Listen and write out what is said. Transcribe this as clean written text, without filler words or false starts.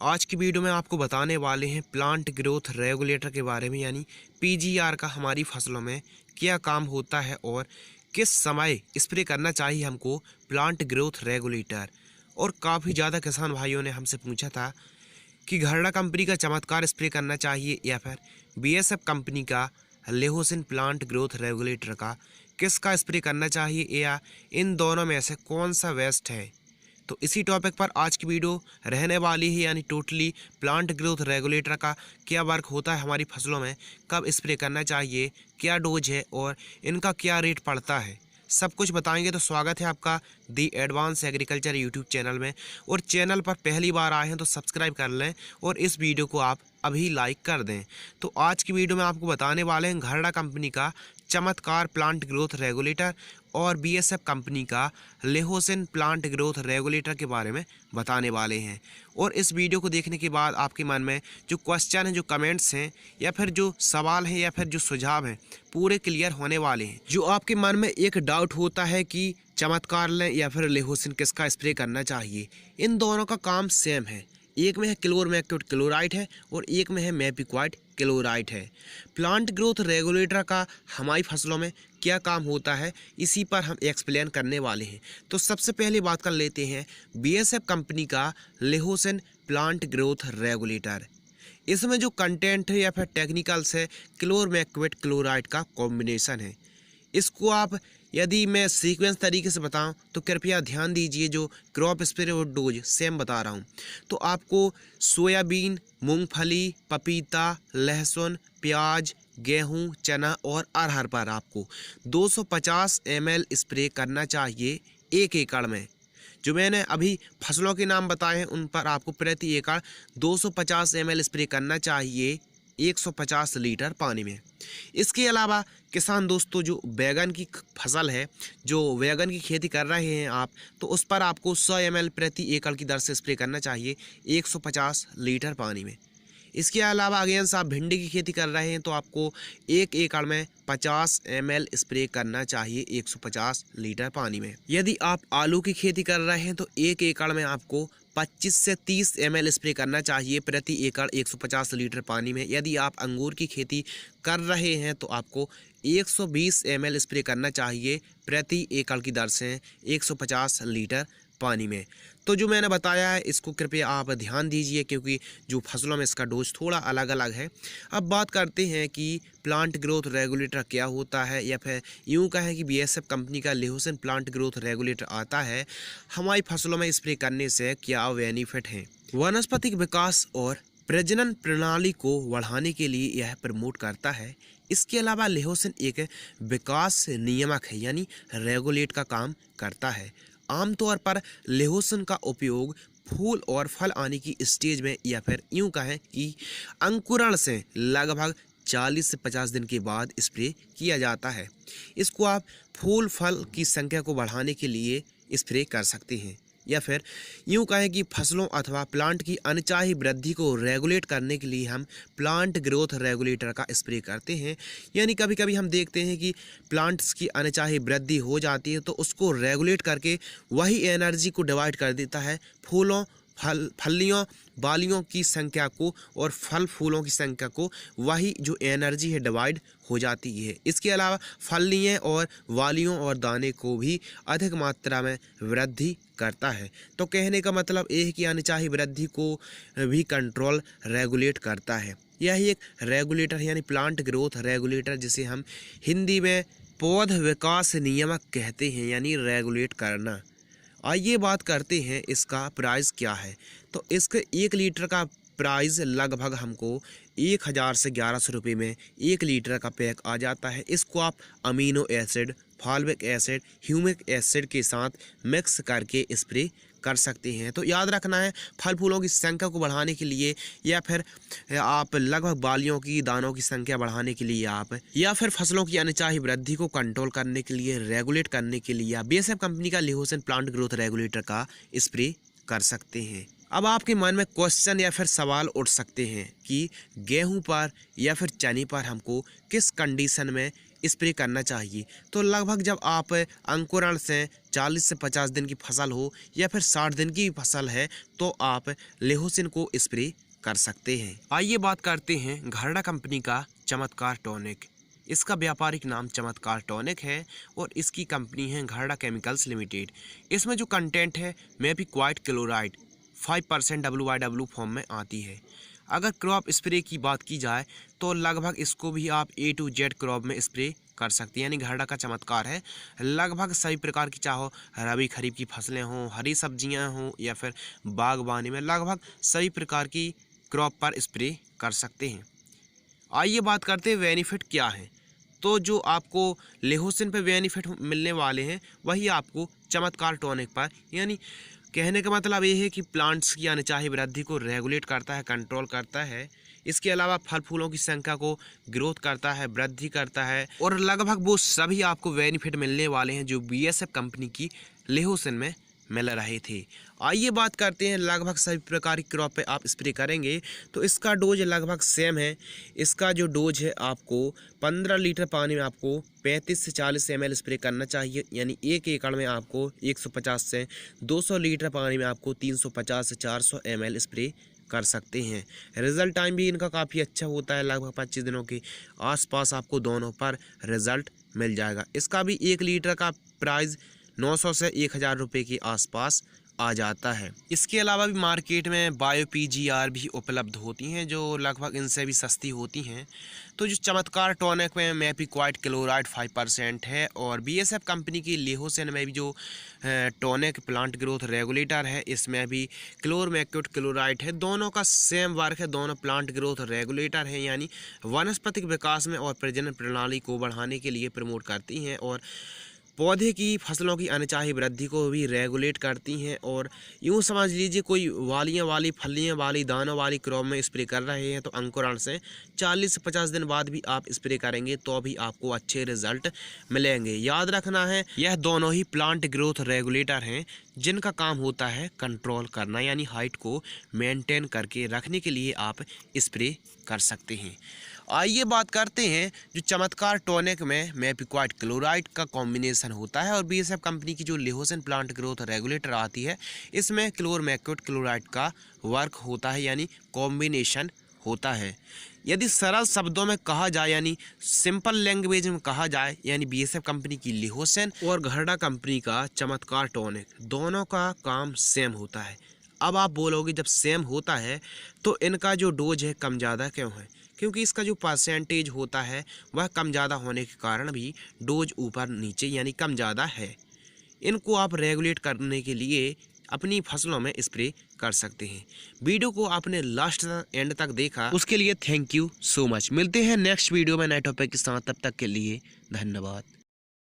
आज की वीडियो में आपको बताने वाले हैं प्लांट ग्रोथ रेगुलेटर के बारे में, यानी पीजीआर का हमारी फसलों में क्या काम होता है और किस समय स्प्रे करना चाहिए हमको प्लांट ग्रोथ रेगुलेटर। और काफ़ी ज़्यादा किसान भाइयों ने हमसे पूछा था कि घरड़ा कंपनी का चमत्कार स्प्रे करना चाहिए या फिर बीएसएफ कंपनी का लेहोसिन प्लांट ग्रोथ रेगुलेटर का किसका स्प्रे करना चाहिए, या इन दोनों में से कौन सा बेस्ट है। तो इसी टॉपिक पर आज की वीडियो रहने वाली है, यानी टोटली प्लांट ग्रोथ रेगुलेटर का क्या वर्क होता है हमारी फसलों में, कब स्प्रे करना चाहिए, क्या डोज है और इनका क्या रेट पड़ता है, सब कुछ बताएंगे। तो स्वागत है आपका दी एडवांस एग्रीकल्चर यूट्यूब चैनल में, और चैनल पर पहली बार आए हैं तो सब्सक्राइब कर लें और इस वीडियो को आप अभी लाइक कर दें। तो आज की वीडियो में आपको बताने वाले हैं घरड़ा कंपनी का चमत्कार प्लांट ग्रोथ रेगुलेटर और बीएसएफ कंपनी का लेहोसिन प्लांट ग्रोथ रेगुलेटर के बारे में बताने वाले हैं। और इस वीडियो को देखने के बाद आपके मन में जो क्वेश्चन हैं, जो कमेंट्स हैं, या फिर जो सवाल हैं, या फिर जो सुझाव हैं, पूरे क्लियर होने वाले हैं। जो आपके मन में एक डाउट होता है कि चमत्कार लें या फिर लेहोसिन किसका स्प्रे करना चाहिए, इन दोनों का काम सेम है। एक में है क्लोरमैक्विड क्लोराइड है और एक में है मैपिक्वाइड क्लोराइड है। प्लांट ग्रोथ रेगुलेटर का हमारी फसलों में क्या काम होता है, इसी पर हम एक्सप्लेन करने वाले हैं। तो सबसे पहले बात कर लेते हैं बीएसएफ कंपनी का लेहोसिन प्लांट ग्रोथ रेगुलेटर। इसमें जो कंटेंट है या फिर टेक्निकल्स है, क्लोरमैक्विड क्लोराइड का कॉम्बिनेशन है। इसको आप यदि मैं सीक्वेंस तरीके से बताऊं तो कृपया ध्यान दीजिए, जो क्रॉप स्प्रे और डोज सेम बता रहा हूं। तो आपको सोयाबीन, मूंगफली, पपीता, लहसुन, प्याज, गेहूं, चना और अरहर पर आपको 250 ml स्प्रे करना चाहिए 1 एकड़ में। जो मैंने अभी फसलों के नाम बताए हैं उन पर आपको प्रति एकड़ 250 ml स्प्रे करना चाहिए 150 लीटर पानी में। इसके अलावा किसान दोस्तों, जो बैगन की फसल है, जो बैगन की खेती कर रहे हैं आप, तो उस पर आपको 100 ml प्रति एकड़ की दर से स्प्रे करना चाहिए 150 लीटर पानी में। इसके अलावा अगेंस आप भिंडी की खेती कर रहे हैं तो आपको 1 एकड़ में 50 ml स्प्रे करना चाहिए 150 लीटर पानी में। यदि आप आलू की खेती कर रहे हैं तो 1 एकड़ में आपको 25 से 30 ml स्प्रे करना चाहिए प्रति एकड़ 150 लीटर पानी में। यदि आप अंगूर की खेती कर रहे हैं तो आपको 120 ml स्प्रे करना चाहिए प्रति एकड़ की दर से 150 लीटर पानी में। तो जो मैंने बताया है इसको कृपया आप ध्यान दीजिए, क्योंकि जो फसलों में इसका डोज थोड़ा अलग अलग है। अब बात करते हैं कि प्लांट ग्रोथ रेगुलेटर क्या होता है, या फिर यूँ कहें कि बीएसएफ कंपनी का लेहोसिन प्लांट ग्रोथ रेगुलेटर आता है, हमारी फसलों में स्प्रे करने से क्या बेनिफिट हैं। वनस्पतिक विकास और प्रजनन प्रणाली को बढ़ाने के लिए यह प्रमोट करता है। इसके अलावा लेहोसिन एक विकास नियामक है, यानी रेगुलेट का काम करता है। आमतौर पर लेहोसिन का उपयोग फूल और फल आने की स्टेज में, या फिर यूं कहें कि अंकुरण से लगभग 40 से 50 दिन के बाद स्प्रे किया जाता है। इसको आप फूल फल की संख्या को बढ़ाने के लिए स्प्रे कर सकते हैं, या फिर यूं कहें कि फसलों अथवा प्लांट की अनचाही वृद्धि को रेगुलेट करने के लिए हम प्लांट ग्रोथ रेगुलेटर का स्प्रे करते हैं। यानी कभी कभी हम देखते हैं कि प्लांट्स की अनचाही वृद्धि हो जाती है, तो उसको रेगुलेट करके वही एनर्जी को डिवाइड कर देता है फूलों फलियों बालियों की संख्या को, और फल फूलों की संख्या को वही जो एनर्जी है डिवाइड हो जाती है। इसके अलावा फलियाँ और वालियों और दाने को भी अधिक मात्रा में वृद्धि करता है। तो कहने का मतलब ये है कि अनचाही वृद्धि को भी कंट्रोल रेगुलेट करता है। यही एक रेगुलेटर यानी प्लांट ग्रोथ रेगुलेटर, जिसे हम हिंदी में पौध विकास नियामक कहते हैं, यानी रेगुलेट करना। आइए बात करते हैं इसका प्राइस क्या है। तो इसके 1 लीटर का प्राइस लगभग हमको 1000 से 1100 रुपये में 1 लीटर का पैक आ जाता है। इसको आप amino acid, fulvic acid, humic acid के साथ मिक्स करके स्प्रे कर सकते हैं। तो याद रखना है, फल फूलों की संख्या को बढ़ाने के लिए, या फिर आप लगभग बालियों की दानों की संख्या बढ़ाने के लिए आप, या फिर फसलों की अनचाही वृद्धि को कंट्रोल करने के लिए, रेगुलेट करने के लिए आप बीएसएफ कंपनी का लेहोसिन प्लांट ग्रोथ रेगुलेटर का स्प्रे कर सकते हैं। अब आपके मन में क्वेश्चन या फिर सवाल उठ सकते हैं कि गेहूं पर या फिर चने पर हमको किस कंडीशन में स्प्रे करना चाहिए। तो लगभग जब आप अंकुरण से 40 से 50 दिन की फसल हो या फिर 60 दिन की फसल है तो आप लेहोसिन को स्प्रे कर सकते हैं। आइए बात करते हैं घरडा कंपनी का चमत्कार टॉनिक। इसका व्यापारिक नाम चमत्कार टॉनिक है और इसकी कंपनी है घरडा केमिकल्स लिमिटेड। इसमें जो कंटेंट है मेपिक्वाइट क्लोराइड 5% WYW फॉर्म में आती है। अगर क्रॉप स्प्रे की बात की जाए तो लगभग इसको भी आप A to Z क्रॉप में स्प्रे कर सकते हैं। यानी घरडा का चमत्कार है लगभग सभी प्रकार की, चाहो रबी खरीफ की फसलें हों, हरी सब्जियां हों या फिर बागवानी में, लगभग सभी प्रकार की क्रॉप पर स्प्रे कर सकते हैं। आइए बात करते हैं बेनिफिट क्या है। तो जो आपको लेहोसिन पे बेनिफिट मिलने वाले हैं वही आपको चमत्कार टॉनिक पर, यानी कहने का मतलब ये है कि प्लांट्स की अनचाही वृद्धि को रेगुलेट करता है, कंट्रोल करता है। इसके अलावा फल फूलों की संख्या को ग्रोथ करता है, वृद्धि करता है और लगभग वो सभी आपको बेनिफिट मिलने वाले हैं जो BASF कंपनी की लेहोसिन में मिल रहे थे। आइए बात करते हैं लगभग सभी प्रकार की क्रॉप पे आप स्प्रे करेंगे तो इसका डोज लगभग सेम है। इसका जो डोज है आपको 15 लीटर पानी में आपको 35 से 40 ml स्प्रे करना चाहिए। यानी 1 एकड़ में आपको 150 से 200 लीटर पानी में आपको 350 से 400 ml स्प्रे कर सकते हैं। रिज़ल्ट टाइम भी इनका काफ़ी अच्छा होता है, लगभग 25 दिनों के आसपास आपको दोनों पर रिज़ल्ट मिल जाएगा। इसका भी 1 लीटर का प्राइस 900 से 1000 रुपये के आसपास आ जाता है। इसके अलावा भी मार्केट में बायो PGR भी उपलब्ध होती हैं जो लगभग इनसे भी सस्ती होती हैं। तो जो चमत्कार टॉनिक में मेपिक्वाइट क्लोराइड 5% है और BASF कंपनी की लेहोसिन में भी जो टॉनिक प्लांट ग्रोथ रेगुलेटर है इसमें भी क्लोरमेक्विट क्लोराइड है। दोनों का सेम वर्क है, दोनों प्लांट ग्रोथ रेगुलेटर हैं, यानी वनस्पतिक विकास में और प्रजनन प्रणाली को बढ़ाने के लिए प्रमोट करती हैं और पौधे की फसलों की अनचाही वृद्धि को भी रेगुलेट करती हैं। और यूँ समझ लीजिए कोई वालियाँ वाली, फलियाँ वाली, दानों वाली क्रॉप में स्प्रे कर रहे हैं तो अंकुरण से 40 से 50 दिन बाद भी आप स्प्रे करेंगे तो भी आपको अच्छे रिजल्ट मिलेंगे। याद रखना है यह दोनों ही प्लांट ग्रोथ रेगुलेटर हैं जिनका काम होता है कंट्रोल करना, यानी हाइट को मेंटेन करके रखने के लिए आप स्प्रे कर सकते हैं। आइए बात करते हैं जो चमत्कार टॉनिक में मेपिक्वाइट क्लोराइड का कॉम्बिनेशन होता है और BASF कंपनी की जो लेहोसिन प्लांट ग्रोथ रेगुलेटर आती है इसमें क्लोरमेक्विट क्लोराइड का वर्क होता है, यानी कॉम्बिनेशन होता है। यदि सरल शब्दों में कहा जाए, यानी सिंपल लैंग्वेज में कहा जाए, यानी BASF कंपनी की लेहोसिन और घरडा कंपनी का चमत्कार टॉनिक दोनों का काम सेम होता है। अब आप बोलोगे जब सेम होता है तो इनका जो डोज है कम ज़्यादा क्यों है? क्योंकि इसका जो परसेंटेज होता है वह कम ज़्यादा होने के कारण भी डोज ऊपर नीचे यानी कम ज़्यादा है। इनको आप रेगुलेट करने के लिए अपनी फसलों में स्प्रे कर सकते हैं। वीडियो को आपने लास्ट एंड तक देखा उसके लिए थैंक यू सो मच। मिलते हैं नेक्स्ट वीडियो में नए टॉपिक के साथ, तब तक के लिए धन्यवाद।